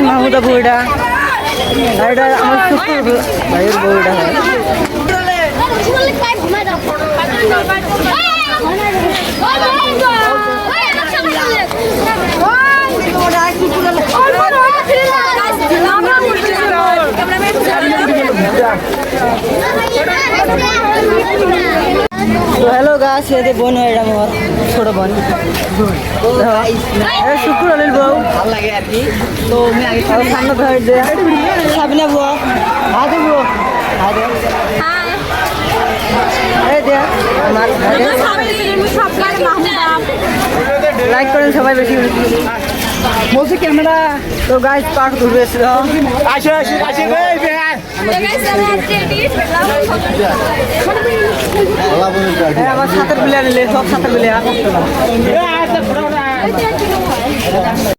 মাহমুদা বউটা এটা আমার শুকুর ভাইয়ের বউটা হয় তো হ্যালো গাছ এদের বোন হয় এটা আমার ছোট বোন শুক্র আলীর বউ ভালো লাগে আর কি তো সামনে ধর দে সাবিনা বউ হাতে বউ হাতে লাইক করেন সবাই বেশি বলছি ক্যামেরা তো গাইস পার্ক ঘুরে এসেছিল আমার সাঁতার প্লেয়ার সব সাঁতার প্লেয়ার